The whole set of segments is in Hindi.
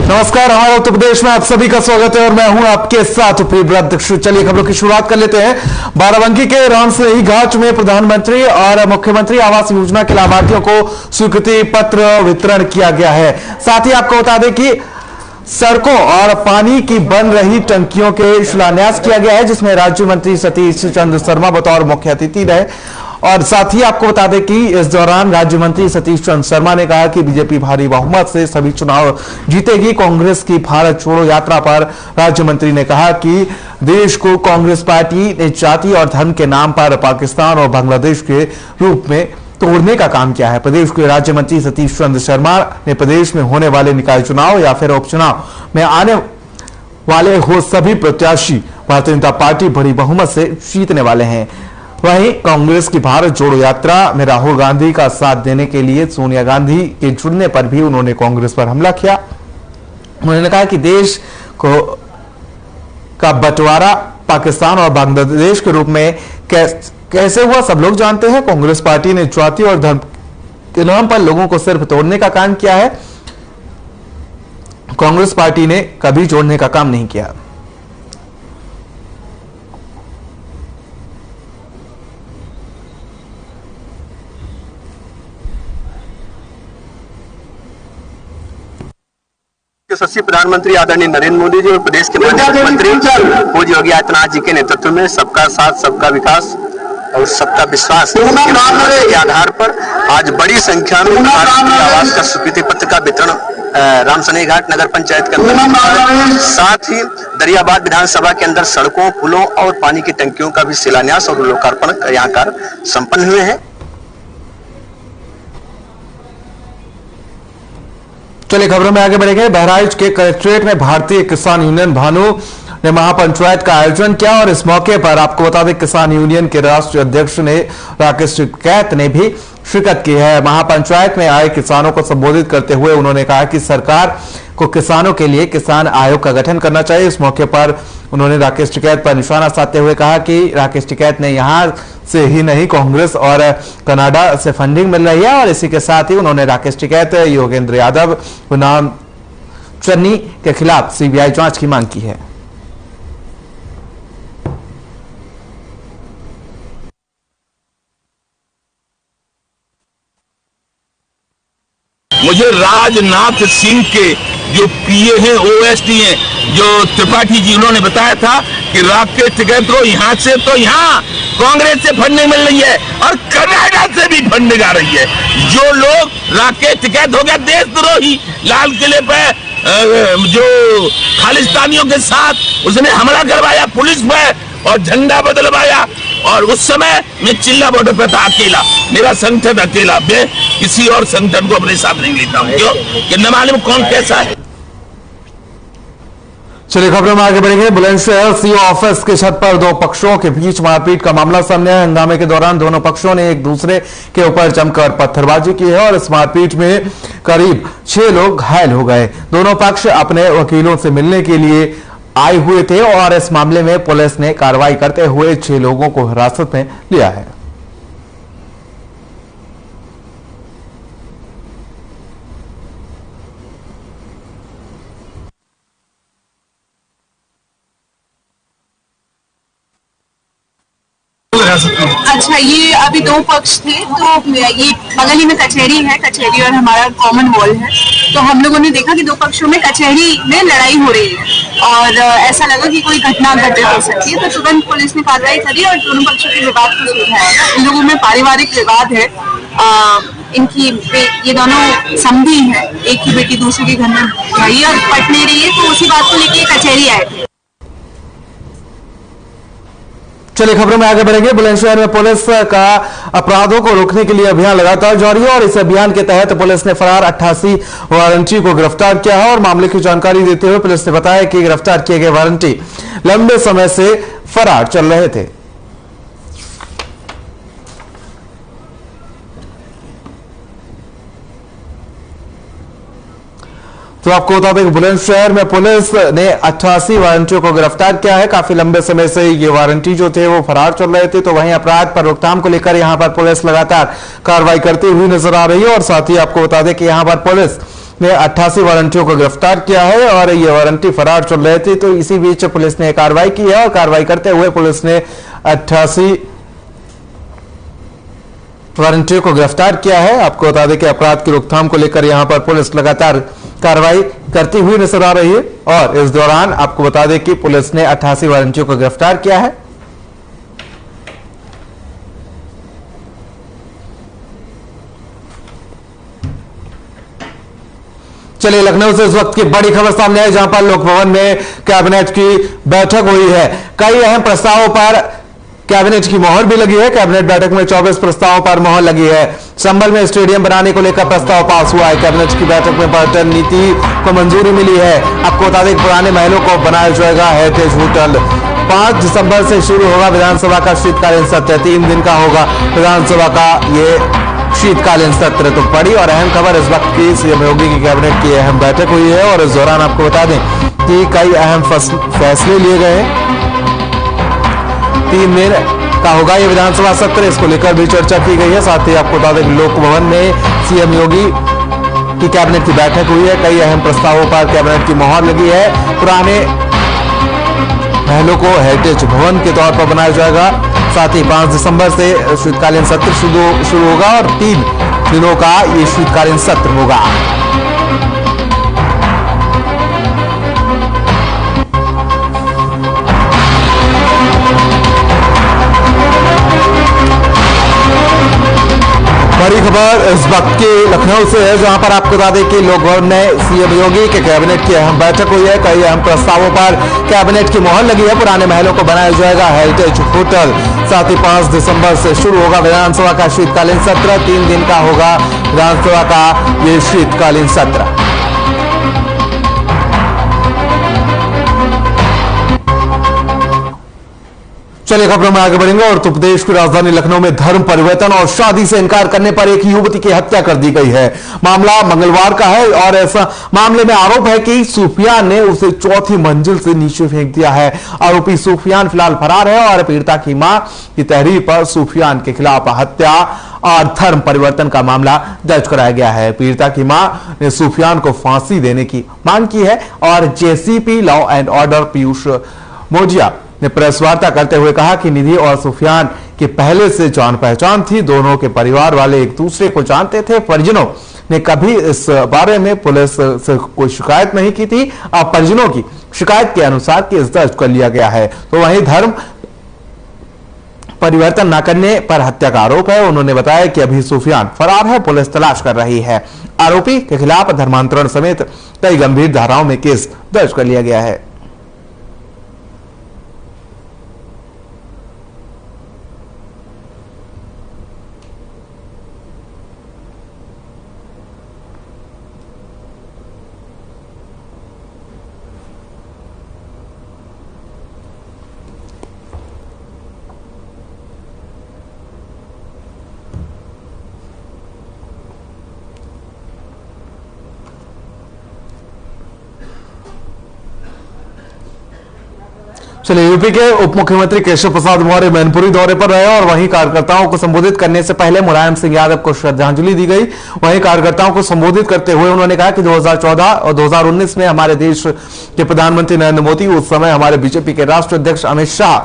नमस्कार, हमारे उत्तर प्रदेश में आप सभी का स्वागत है और मैं हूं आपके साथ प्रियव्रत। चलिए खबरों की शुरुआत कर लेते हैं। बाराबंकी के रामसनेही घाट में प्रधानमंत्री और मुख्यमंत्री आवास योजना के लाभार्थियों को स्वीकृति पत्र वितरण किया गया है। साथ ही आपको बता दें कि सड़कों और पानी की बन रही टंकियों के शिलान्यास किया गया है, जिसमें राज्य मंत्री सतीश चंद्र शर्मा बतौर मुख्य अतिथि रहे। और साथ ही आपको बता दें कि इस दौरान राज्य मंत्री सतीश चंद्र शर्मा ने कहा कि बीजेपी भारी बहुमत से सभी चुनाव जीतेगी। कांग्रेस की भारत छोड़ो यात्रा पर राज्य मंत्री ने कहा कि देश को कांग्रेस पार्टी ने जाति और धर्म के नाम पर पाकिस्तान और बांग्लादेश के रूप में तोड़ने का काम किया है। प्रदेश के राज्य मंत्री सतीश चंद्र शर्मा ने प्रदेश में होने वाले निकाय चुनाव या फिर उपचुनाव में आने वाले हो सभी प्रत्याशी भारतीय जनता पार्टी बड़ी बहुमत से जीतने वाले हैं। वहीं कांग्रेस की भारत जोड़ो यात्रा में राहुल गांधी का साथ देने के लिए सोनिया गांधी के जुड़ने पर भी उन्होंने कांग्रेस पर हमला किया। उन्होंने कहा कि देश का बंटवारा पाकिस्तान और बांग्लादेश के रूप में कैसे हुआ सब लोग जानते हैं। कांग्रेस पार्टी ने जाति और धर्म के नाम पर लोगों को सिर्फ तोड़ने का काम किया है। कांग्रेस पार्टी ने कभी जोड़ने का काम नहीं किया। यशस्वी प्रधानमंत्री आदरणीय नरेंद्र मोदी जी और प्रदेश के मुख्यमंत्री पूज्य योगी आदित्यनाथ जी के नेतृत्व में सबका साथ सबका विकास और सबका विश्वास के आधार पर आज बड़ी संख्या में आवास का स्वीकृति पत्र का वितरण रामसनेही घाट नगर पंचायत के अंदर, साथ ही दरियाबाद विधानसभा के अंदर सड़कों, पुलों और पानी की टंकियों का भी शिलान्यास और लोकार्पण यहाँ कार्य संपन्न हुए हैं। चलिए खबरों में आगे बढ़ेंगे। बहराइच के कलेक्ट्रेट में भारतीय किसान यूनियन भानु ने महापंचायत का आयोजन किया और इस मौके पर आपको बता दें किसान यूनियन के राष्ट्रीय अध्यक्ष ने राकेश टिकैत ने भी शिरकत की है। महापंचायत में आए किसानों को संबोधित करते हुए उन्होंने कहा कि सरकार को किसानों के लिए किसान आयोग का गठन करना चाहिए। इस मौके पर उन्होंने राकेश टिकैत पर निशाना साधते हुए कहा कि राकेश टिकैत ने यहां से ही नहीं कांग्रेस और कनाडा से फंडिंग मिल रही है। और इसी के साथ ही उन्होंने राकेश टिकैत, योगेंद्र यादव, गुलाम चन्नी के खिलाफ सीबीआई जांच की मांग की है। मुझे राजनाथ सिंह के जो पीए हैं, ओएसडी हैं, जो त्रिपाठी जी, उन्होंने बताया था कि राकेश टिकैत को यहाँ से तो यहाँ कांग्रेस से फंडिंग मिल रही है और कनाडा से भी फंडिंग आ रही है। जो लोग राकेश टिकैत हो गया देशद्रोही, लाल किले पे जो खालिस्तानियों के साथ उसने हमला करवाया पुलिस पे और झंडा बदलवाया, और उस समय मैं चिल्ला बॉर्डर पे था अकेला, मेरा संगठन अकेला, मैं किसी और संगठन को अपने साथ नहीं लेता हूं। क्यों कि न मालूम कौन कैसा है। चलिए खबरों में आगे बढ़ेंगे। बुलंदशहर सीओ ऑफिस के छत पर दो पक्षों के बीच मारपीट का मामला सामने आया। हंगामे के दौरान दोनों पक्षों ने एक दूसरे के ऊपर जमकर पत्थरबाजी की है और इस मारपीट में करीब 6 लोग घायल हो गए। दोनों पक्ष अपने वकीलों से मिलने के लिए आए हुए थे और इस मामले में पुलिस ने कार्रवाई करते हुए 6 लोगों को हिरासत में लिया है। अच्छा, ये अभी 2 पक्ष थे, तो ये बगल ही में कचहरी है, कचहरी और हमारा कॉमन वॉल है। तो हम लोगों ने देखा कि 2 पक्षों में कचहरी में लड़ाई हो रही है और ऐसा लगा कि कोई घटना घटित हो सकती है, तो तुरंत पुलिस ने कार्रवाई करी और दोनों पक्षों के विवाद को सुलझाया। इन लोगों में पारिवारिक विवाद है। इनकी ये दोनों समधी हैं, एक की बेटी दूसरे के घर में भाई और पट नहीं रही है, तो उसी बात को लेकर कचहरी आए थे। चलिए खबरों में आगे बढ़ेंगे। बुलंदशहर में पुलिस का अपराधों को रोकने के लिए अभियान लगातार जारी है और इस अभियान के तहत पुलिस ने फरार 88 वारंटी को गिरफ्तार किया है। और मामले की जानकारी देते हुए पुलिस ने बताया कि गिरफ्तार किए गए वारंटी लंबे समय से फरार चल रहे थे। तो आपको बता दें बुलंदशहर में पुलिस ने 88 वारंटियों को गिरफ्तार किया है। काफी लंबे समय से ये वारंटी जो थे वो फरार चल रहे थे। तो वहीं अपराध पर रोकथाम को लेकर यहां पर पुलिस लगातार कार्रवाई करती हुई नजर आ रही है। और साथ ही आपको बता दें कि यहां पर पुलिस ने 88 वारंटियों को गिरफ्तार किया है और ये वारंटी फरार चल रहे थे। तो इसी बीच पुलिस ने कार्रवाई की है और कार्रवाई करते हुए पुलिस ने 88 वारंटियों को गिरफ्तार किया है। आपको बता दें कि अपराध की रोकथाम को लेकर यहां पर पुलिस लगातार कार्रवाई करती हुई नजर आ रही है और इस दौरान आपको बता दें कि पुलिस ने 88 वारंटियों को गिरफ्तार किया है। चलिए लखनऊ से इस वक्त की बड़ी खबर सामने आई, जहां पर लोक भवन में कैबिनेट की बैठक हुई है। कई अहम प्रस्तावों पर कैबिनेट की मोहर भी लगी है। कैबिनेट बैठक में 24 प्रस्तावों पर मोहर लगी है। संभल में स्टेडियम बनाने को लेकर प्रस्ताव पास हुआ है। कैबिनेट की बैठक में पर्यटन नीति को मंजूरी मिली है। आपको बता दें पुराने महलों को बनाया जाएगा हेरिटेज होटल। 5 दिसंबर से शुरू होगा विधानसभा का शीतकालीन सत्र। 3 दिन का होगा विधानसभा का ये शीतकालीन सत्र। तो बड़ी और अहम खबर इस वक्त की सीएम योगी की कैबिनेट की अहम बैठक हुई है और इस दौरान आपको बता दें कि कई अहम फैसले लिए गए हैं। 3 दिन का होगा ये विधानसभा सत्र, इसको लेकर भी चर्चा की गई है। साथ ही आपको बता दें कि लोक भवन में सीएम योगी की कैबिनेट की बैठक हुई है। कई अहम प्रस्तावों पर कैबिनेट की मोहर लगी है। पुराने महलों को हेरिटेज भवन के तौर पर बनाया जाएगा। साथ ही 5 दिसंबर से शीतकालीन सत्र शुरू होगा और 3 दिनों का ये शीतकालीन सत्र होगा। बड़ी खबर इस वक्त की लखनऊ से है, जहां पर आपको बता दें कि लोक भवन में सीएम योगी के कैबिनेट की अहम बैठक हुई है। कई अहम प्रस्तावों पर कैबिनेट की मोहर लगी है। पुराने महलों को बनाया जाएगा हेरिटेज होटल। साथ ही 5 दिसंबर से शुरू होगा विधानसभा का शीतकालीन सत्र। 3 दिन का होगा विधानसभा का ये शीतकालीन सत्र। चलिए खबरों में आगे बढ़ेंगे और उत्तर प्रदेश की राजधानी लखनऊ में धर्म परिवर्तन और शादी से इनकार करने पर एक युवती की हत्या कर दी गई है। मामला मंगलवार का है और ऐसा मामले में आरोप है कि सुफियान ने उसे 4थी मंजिल से नीचे फेंक दिया है। आरोपी सुफियान फिलहाल फरार है और पीड़िता की मां की तहरीर पर सुफियान के खिलाफ हत्या और धर्म परिवर्तन का मामला दर्ज कराया गया है। पीड़िता की मां ने सुफियान को फांसी देने की मांग की है और JCP law and order Piyush Mojiya ने प्रेस वार्ता करते हुए कहा कि निधि और सुफियान की पहले से जान पहचान थी। दोनों के परिवार वाले एक दूसरे को जानते थे। परिजनों ने कभी इस बारे में पुलिस से कोई शिकायत नहीं की थी। अब परिजनों की शिकायत के अनुसार केस दर्ज कर लिया गया है। तो वहीं धर्म परिवर्तन न करने पर हत्या का आरोप है। उन्होंने बताया कि अभी सुफियान फरार है, पुलिस तलाश कर रही है। आरोपी के खिलाफ धर्मांतरण समेत कई गंभीर धाराओं में केस दर्ज कर लिया गया है। चलिए यूपी के उप मुख्यमंत्री केशव प्रसाद मौर्य मैनपुरी दौरे पर रहे और वहीं कार्यकर्ताओं को संबोधित करने से पहले मुलायम सिंह यादव को श्रद्धांजलि दी गई। वहीं कार्यकर्ताओं को संबोधित करते हुए उन्होंने कहा कि 2014 और 2019 में हमारे देश के प्रधानमंत्री नरेंद्र मोदी, उस समय हमारे बीजेपी के राष्ट्रीय अध्यक्ष अमित शाह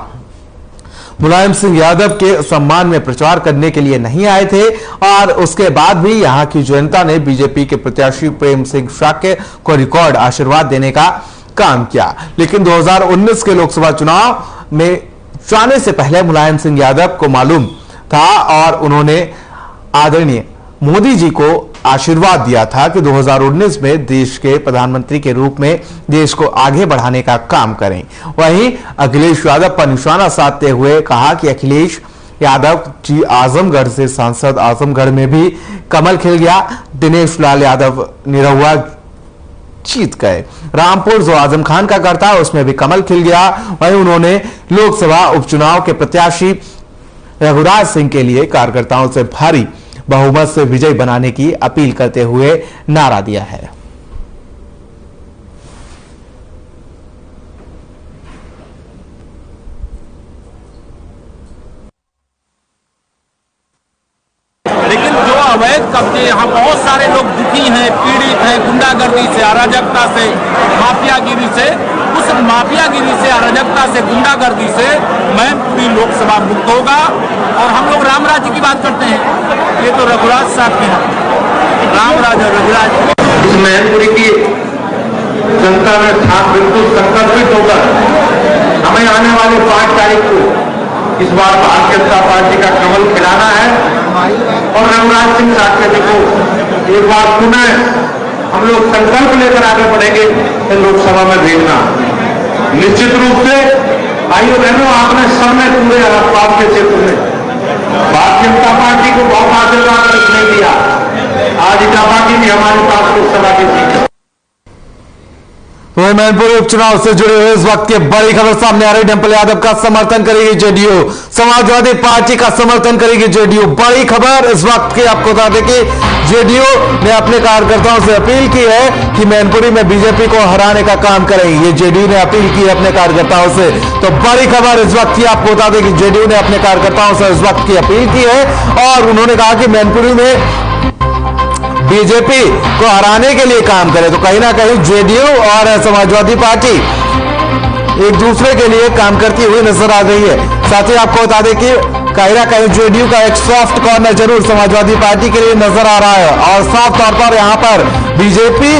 मुलायम सिंह यादव के सम्मान में प्रचार करने के लिए नहीं आए थे और उसके बाद भी यहां की जनता ने बीजेपी के प्रत्याशी प्रेम सिंह शाक्य को रिकॉर्ड आशीर्वाद देने का काम किया। लेकिन 2019 के लोकसभा चुनाव में जाने से पहले मुलायम सिंह यादव को मालूम था और उन्होंने आदरणीय मोदी जी को आशीर्वाद दिया था कि 2019 में देश के प्रधानमंत्री के रूप में देश को आगे बढ़ाने का काम करें। वहीं अखिलेश यादव पर निशाना साधते हुए कहा कि अखिलेश यादव जी आजमगढ़ से सांसद, आजमगढ़ में भी कमल खिल गया। दिनेश लाल यादव निरहुआ जीत गए। रामपुर जो आजम खान का गढ़ था उसमें भी कमल खिल गया। वहीं उन्होंने लोकसभा उपचुनाव के प्रत्याशी रघुराज सिंह के लिए कार्यकर्ताओं से भारी बहुमत से विजय बनाने की अपील करते हुए नारा दिया है। लेकिन जो अवैध कब्जे, यहाँ बहुत सारे लोग दुखी हैं, पीड़ित हैं, गुंडागर्दी से, अराजकता से, माफियागिरी से, उस माफियागिरी से, अराजकता से, गुंडागर्दी से मैनपुरी लोकसभा मुक्त होगा। और हम लोग राम राज्य की बात करते हैं, ये तो रघुराज साहब के हैं, राम राज्य रघुराज। इस मैनपुरी की जनता में था बिल्कुल संकल्पित होकर हमें आने वाले 5 तारीख को इस बार भारतीय जनता पार्टी का कमल खिलाना है और रघुराज सिंह साकेत को एक बार पुनः हम लोग संकल्प लेकर आगे बढ़ेंगे लोकसभा में भेजना। निश्चित रूप से भाइयों बहनों, आपने सबने पूरे आसपास के क्षेत्र में भारतीय जनता पार्टी को बहुत आशीर्वाद नहीं दिया। आज इटावा की भी हमारे पास लोकसभा की सीट है। वहीं मैनपुरी उपचुनाव से जुड़े हुए इस वक्त की बड़ी खबर सामने आ रही। डिंपल यादव का समर्थन करेगी जेडीयू, समाजवादी पार्टी का समर्थन करेगी जेडीयू। बड़ी खबर इस वक्त की आपको बता दें कि जेडीयू ने अपने कार्यकर्ताओं से अपील की है कि मैनपुरी में बीजेपी को हराने का काम करेंगे। ये जेडीयू ने अपील की है अपने कार्यकर्ताओं से। तो बड़ी खबर इस वक्त की आपको बता दें कि जेडीयू ने अपने कार्यकर्ताओं से इस वक्त की अपील की है और उन्होंने कहा कि मैनपुरी में बीजेपी को हराने के लिए काम करे। तो कहीं ना कहीं जेडीयू और समाजवादी पार्टी एक दूसरे के लिए काम करती हुई नजर आ रही है। साथ ही आपको बता दें कि कहीं ना कहीं जेडीयू का एक सॉफ्ट कॉर्नर जरूर समाजवादी पार्टी के लिए नजर आ रहा है और साफ तौर पर यहां पर बीजेपी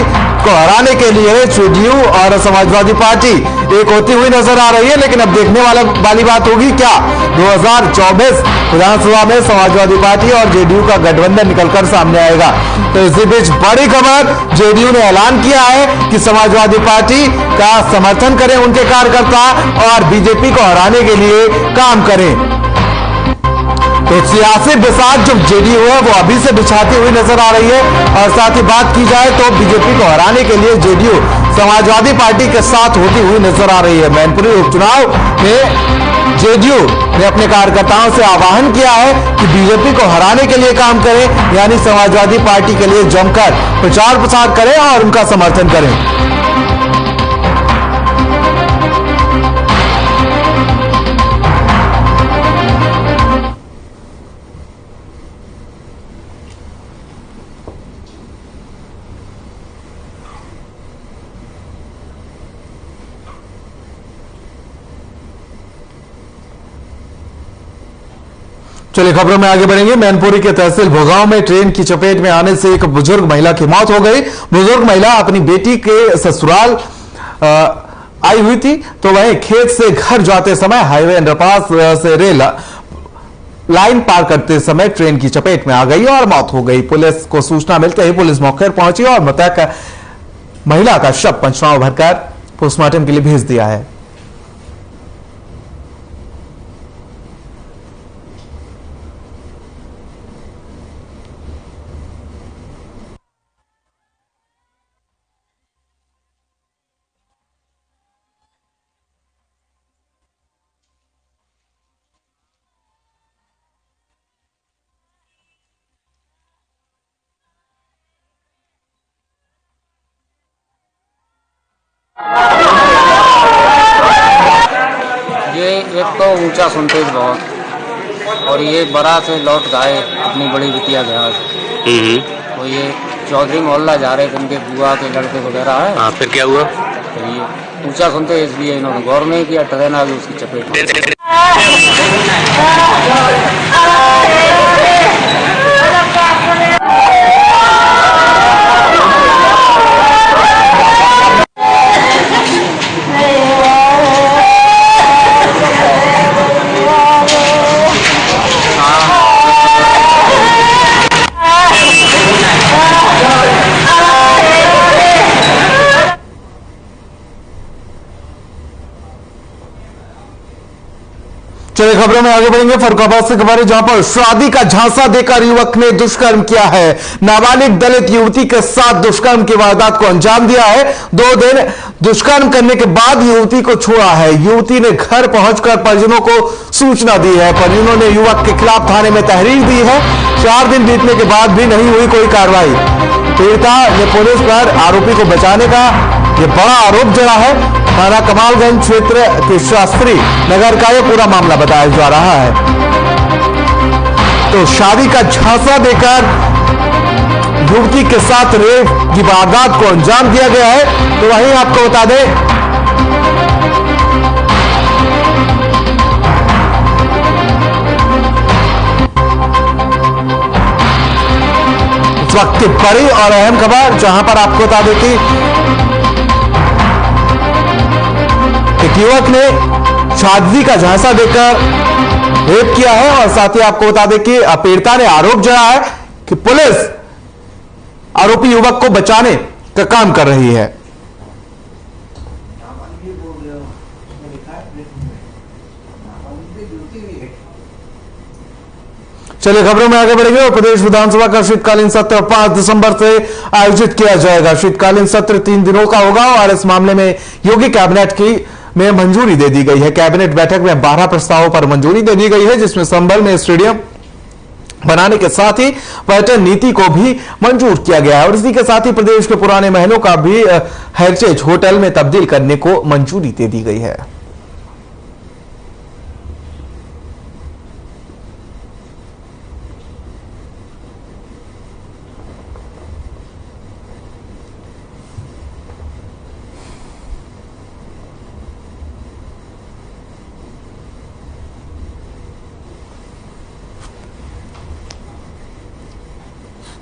को हराने के लिए जेडीयू और समाजवादी पार्टी एक होती हुई नजर आ रही है। लेकिन अब देखने वाली बात होगी क्या 2024 विधानसभा में समाजवादी पार्टी और जेडीयू का गठबंधन निकलकर सामने आएगा। तो इसी बीच बड़ी खबर, जेडीयू ने ऐलान किया है कि समाजवादी पार्टी का समर्थन करें उनके कार्यकर्ता और बीजेपी को हराने के लिए काम करें। तो सियासी बिसात जो जेडीयू है वो अभी से बिछाती हुई नजर आ रही है। और साथ ही बात की जाए तो बीजेपी को हराने के लिए जेडीयू समाजवादी पार्टी के साथ होती हुई नजर आ रही है। मैनपुरी उपचुनाव में जेडीयू ने अपने कार्यकर्ताओं से आह्वान किया है कि बीजेपी को हराने के लिए काम करें, यानी समाजवादी पार्टी के लिए जमकर प्रचार प्रसार करें और उनका समर्थन करें। चलिए खबरों में आगे बढ़ेंगे। मैनपुरी के तहसील भोगांव में ट्रेन की चपेट में आने से एक बुजुर्ग महिला की मौत हो गई। बुजुर्ग महिला अपनी बेटी के ससुराल आई हुई थी, तो वह खेत से घर जाते समय हाईवे अंडरपास से रेल लाइन पार करते समय ट्रेन की चपेट में आ गई और मौत हो गई। पुलिस को सूचना मिलते ही पुलिस मौके पर पहुंची और मृतक महिला का शव पंचनामा भरकर पोस्टमार्टम के लिए भेज दिया है। ये एक तो ऊंचा सुनते बहुत, और ये बड़ा से लौट गए अपनी बड़ी बिटिया के हाथ। तो ये चौधरी मोहल्ला जा रहे थे, उनके बुआ के लड़के वगैरह है। हाँ, फिर क्या हुआ? तो ये ऊंचा सुनते इसलिए इन्होंने गौर नहीं किया, ट्रेन आ गई उसकी चपेट में। चलिए खबरों में आगे बढ़ेंगे। फरुखाबाद से खबर है जहां पर शादी का झांसा देकर युवक ने दुष्कर्म किया है। नाबालिग दलित युवती के साथ दुष्कर्म की वारदात को अंजाम दिया है। 2 दिन दुष्कर्म करने के बाद युवती को छोड़ा है। युवती ने घर पहुंचकर परिजनों को सूचना दी है। परिजनों ने युवक के खिलाफ थाने में तहरीर दी है। 4 दिन बीतने के बाद भी नहीं हुई कोई कार्रवाई। पीड़िता ने पुलिस पर आरोपी को बचाने का ये बड़ा आरोप जड़ा है। थाना कमालगंज क्षेत्र के शास्त्री नगर का ये पूरा मामला बताया जा रहा है। तो शादी का झांसा देकर युवती के साथ रेप की वारदात को अंजाम दिया गया है। तो वहीं आपको बता दें इस वक्त की बड़ी और अहम खबर, जहां पर आपको बता दें कि एक युवक ने शादी का झांसा देकर रेप किया है और साथ ही आपको बता दें कि पीड़िता ने आरोप जताया है कि पुलिस आरोपी युवक को बचाने का काम कर रही है। चलिए खबरों में आगे बढ़ेंगे। और प्रदेश विधानसभा का शीतकालीन सत्र 5 दिसंबर से आयोजित किया जाएगा। शीतकालीन सत्र 3 दिनों का होगा और इस मामले में योगी कैबिनेट की में मंजूरी दे दी गई है। कैबिनेट बैठक में 12 प्रस्तावों पर मंजूरी दे दी गई है, जिसमें संभल में स्टेडियम बनाने के साथ ही पर्यटन नीति को भी मंजूर किया गया है और इसी के साथ ही प्रदेश के पुराने महलों का भी हेरिटेज होटल में तब्दील करने को मंजूरी दे दी गई है।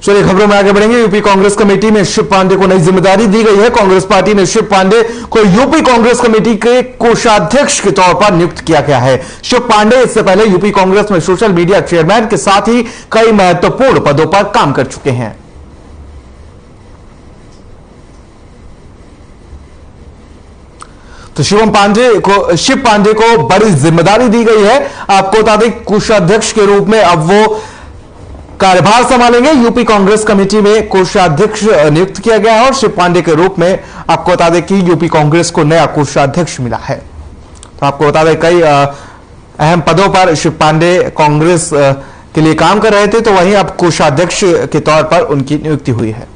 चलिए खबरों में आगे बढ़ेंगे। यूपी कांग्रेस कमेटी में शिव पांडे को नई जिम्मेदारी दी गई है। कांग्रेस पार्टी ने शिव पांडे को यूपी कांग्रेस कमेटी के कोषाध्यक्ष के तौर पर नियुक्त किया गया है। शिव पांडे इससे पहले यूपी कांग्रेस में सोशल मीडिया चेयरमैन के साथ ही कई महत्वपूर्ण पदों पर काम कर चुके हैं। तो शिव पांडे को बड़ी जिम्मेदारी दी गई है। आपको बता दें कोषाध्यक्ष के रूप में अब वो कार्यभार संभालेंगे। यूपी कांग्रेस कमेटी में कोषाध्यक्ष नियुक्त किया गया है और शिव पांडे के रूप में आपको बता दें कि यूपी कांग्रेस को नया कोषाध्यक्ष मिला है। तो आपको बता दें कई अहम पदों पर शिव पांडे कांग्रेस के लिए काम कर रहे थे, तो वहीं अब कोषाध्यक्ष के तौर पर उनकी नियुक्ति हुई है।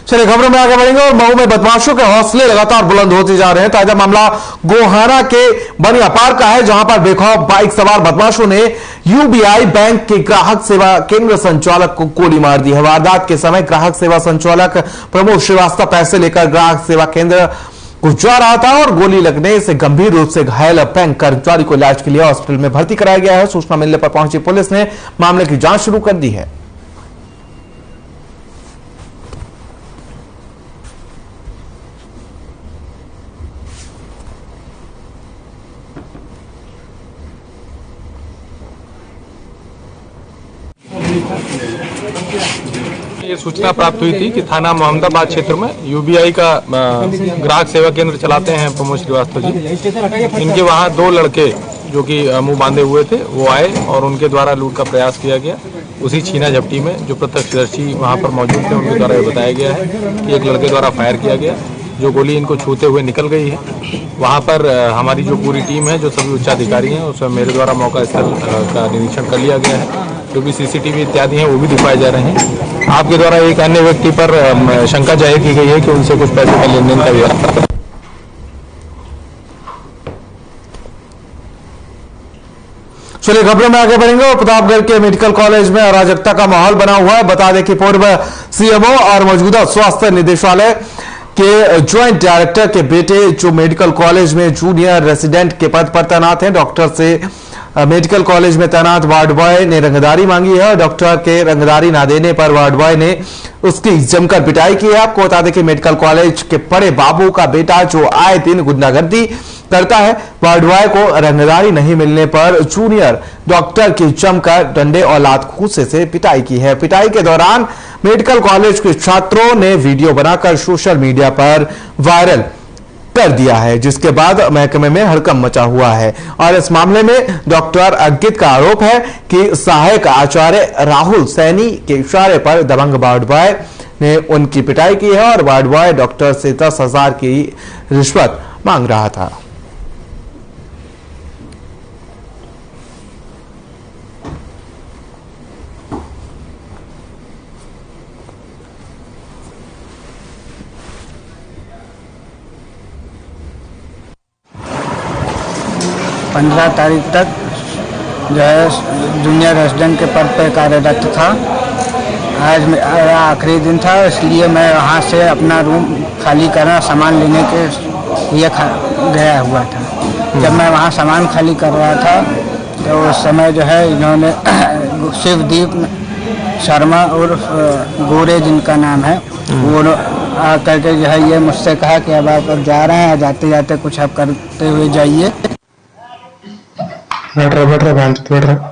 चलिए खबरों में आगे बढ़ेंगे। और मऊ में बदमाशों के हौसले लगातार बुलंद होते जा रहे हैं। ताजा मामला गोहाना के बनियापार का है, जहां पर बेखौफ बाइक सवार बदमाशों ने यूबीआई बैंक के ग्राहक सेवा केंद्र संचालक को गोली मार दी है। वारदात के समय ग्राहक सेवा संचालक प्रमोद श्रीवास्तव पैसे लेकर ग्राहक सेवा केंद्र को जा रहा था और गोली लगने से गंभीर रूप से घायल बैंक कर्मचारी को इलाज के लिए हॉस्पिटल में भर्ती कराया गया है। सूचना मिलने पर पहुंची पुलिस ने मामले की जांच शुरू कर दी है। ये सूचना प्राप्त हुई थी कि थाना मोहम्मदाबाद क्षेत्र में यूबीआई का ग्राहक सेवा केंद्र चलाते हैं प्रमोद श्रीवास्तव जी। इनके वहाँ 2 लड़के जो कि मुंह बांधे हुए थे वो आए और उनके द्वारा लूट का प्रयास किया गया। उसी छीना झपटी में जो प्रत्यक्षदर्शी वहाँ पर मौजूद थे उनके द्वारा ये बताया गया है कि एक लड़के द्वारा फायर किया गया, जो गोली इनको छूते हुए निकल गई है। वहाँ पर हमारी जो पूरी टीम है, जो सभी उच्चाधिकारी हैं, उसमें मेरे द्वारा मौका स्थल का निरीक्षण कर लिया गया है। जो भी सीसीटीवी इत्यादि हैं वो भी दिखाए जा रहे हैं। आपके द्वारा एक अन्य व्यक्ति पर शंका जाहिर की गई है कि उनसे कुछ पैसे का लेन देन का व्यवहार। चलिए खबरों में आगे बढ़ेंगे। और प्रतापगढ़ के मेडिकल कॉलेज में अराजकता का माहौल बना हुआ है। बता दें कि पूर्व सीएमओ और मौजूदा स्वास्थ्य निदेशालय के ज्वाइंट डायरेक्टर के बेटे जो मेडिकल कॉलेज में जूनियर रेसिडेंट के पद पर तैनात हैं, डॉक्टर से मेडिकल कॉलेज में तैनात वार्ड बॉय ने रंगदारी मांगी है। डॉक्टर के रंगदारी ना देने पर वार्ड बॉय ने उसकी जमकर पिटाई की है। आपको बता दें कि मेडिकल कॉलेज के बड़े बाबू का बेटा जो आए दिन गुंडागर्दी करता है, वार्ड बॉय को रंगदारी नहीं मिलने पर जूनियर डॉक्टर की जमकर डंडे और लात घूंसे से पिटाई की है। पिटाई के दौरान मेडिकल कॉलेज के छात्रों ने वीडियो बनाकर सोशल मीडिया पर वायरल कर दिया है, जिसके बाद महकमे में हड़कंप मचा हुआ है। और इस मामले में डॉक्टर अंकित का आरोप है कि सहायक आचार्य राहुल सैनी के इशारे पर दबंग वार्ड बॉय ने उनकी पिटाई की है और वार्ड बॉय डॉक्टर से 10,000 की रिश्वत मांग रहा था। 15 तारीख तक जो है जूनियर रेजिडेंट के पद पर कार्यरत था। आज मेरा आखिरी दिन था, इसलिए मैं वहाँ से अपना रूम खाली करना सामान लेने के लिए गया हुआ था। जब मैं वहाँ सामान खाली कर रहा था तो उस समय जो है इन्होंने शिवदीप शर्मा और गोरे जिनका नाम है वो करके जो है ये मुझसे कहा कि अब आप जा रहे हैं, जाते जाते कुछ आप करते हुए जाइए। बैठ रहा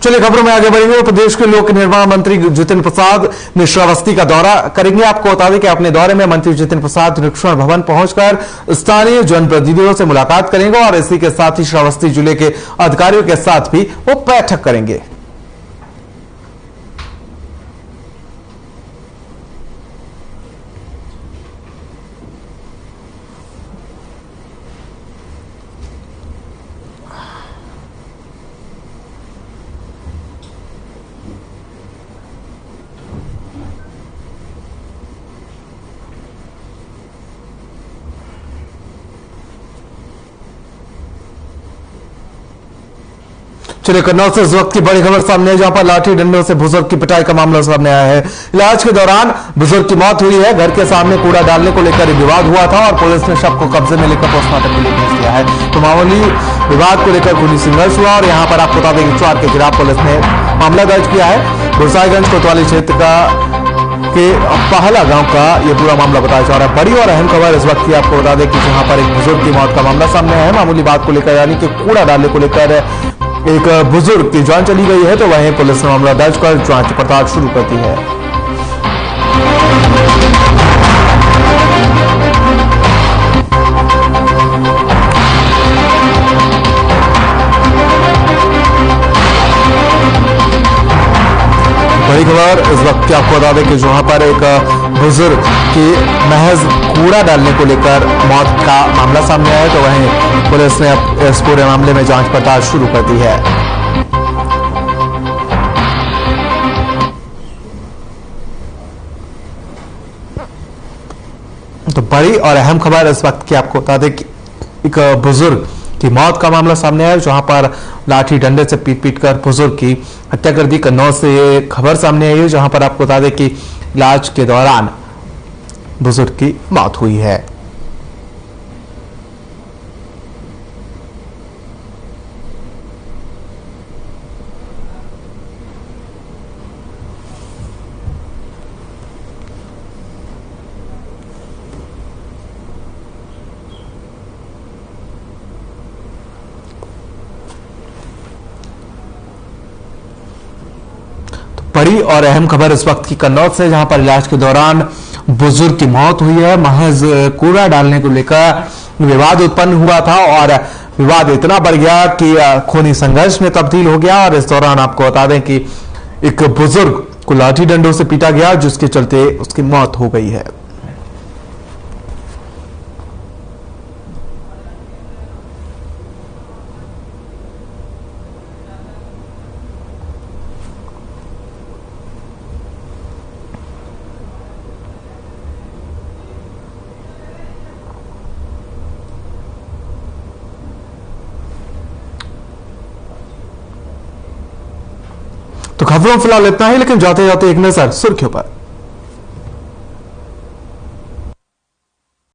चलिए खबरों में आगे बढ़ेंगे। प्रदेश के लोक निर्माण मंत्री जितिन प्रसाद ने श्रावस्ती का दौरा करेंगे। आपको बता दें कि अपने दौरे में मंत्री जितिन प्रसाद निरीक्षण भवन पहुंचकर स्थानीय जनप्रतिनिधियों से मुलाकात करेंगे और इसी के साथ ही श्रावस्ती जिले के अधिकारियों के साथ भी वो बैठक करेंगे। चलिए कन्नौज से इस वक्त की बड़ी खबर सामने है, जहां पर लाठी डंडों से बुजुर्ग की पिटाई का मामला सामने आया है। इलाज के दौरान बुजुर्ग की मौत हुई है। घर के सामने कूड़ा डालने को लेकर विवाद हुआ था और पुलिस ने शव को कब्जे में लेकर पोस्टमार्टम के लिए भेज दिया है। तो मामूली विवाद को लेकर खूनी संघर्ष हुआ और यहां पर आपको बता दें कि 4 के खिलाफ पुलिस ने मामला दर्ज किया है। गुरसाईगंज कोतवाली क्षेत्र का के पहला गांव का यह पूरा मामला बताया जा रहा है। बड़ी और अहम खबर इस वक्त की आपको बता दें कि जहां पर एक बुजुर्ग की मौत का मामला सामने आया है। मामूली बात को लेकर यानी कि कूड़ा डालने को लेकर एक बुजुर्ग की जान चली गई है, तो वहीं पुलिस ने मामला दर्ज कर जांच पड़ताल शुरू कर दी है। बड़ी खबर इस वक्त की आपको बता दें कि जहां पर एक बुजुर्ग की महज कूड़ा डालने को लेकर मौत का मामला सामने आया, तो वहीं पुलिस ने अब इस पूरे मामले में जांच पड़ताल शुरू कर दी है। तो बड़ी और अहम खबर इस वक्त की आपको बता दें कि एक बुजुर्ग की मौत का मामला सामने आया, जहां पर लाठी डंडे से पीट कर बुजुर्ग की हत्या कर दी। कन्नौज से ये खबर सामने आई है, जहां पर आपको बता दें कि इलाज के दौरान बुजुर्ग की मौत हुई है। बड़ी और अहम खबर इस वक्त की कन्नौज से, जहां पर इलाज के दौरान बुजुर्ग की मौत हुई है। महज कूड़ा डालने को लेकर विवाद उत्पन्न हुआ था और विवाद इतना बढ़ गया कि खूनी संघर्ष में तब्दील हो गया। और इस दौरान आपको बता दें कि एक बुजुर्ग को लाठी डंडों से पीटा गया, जिसके चलते उसकी मौत हो गई है। तो खबरों फिलहाल इतना ही, लेकिन जाते जाते एक नजर सुर्खियों पर।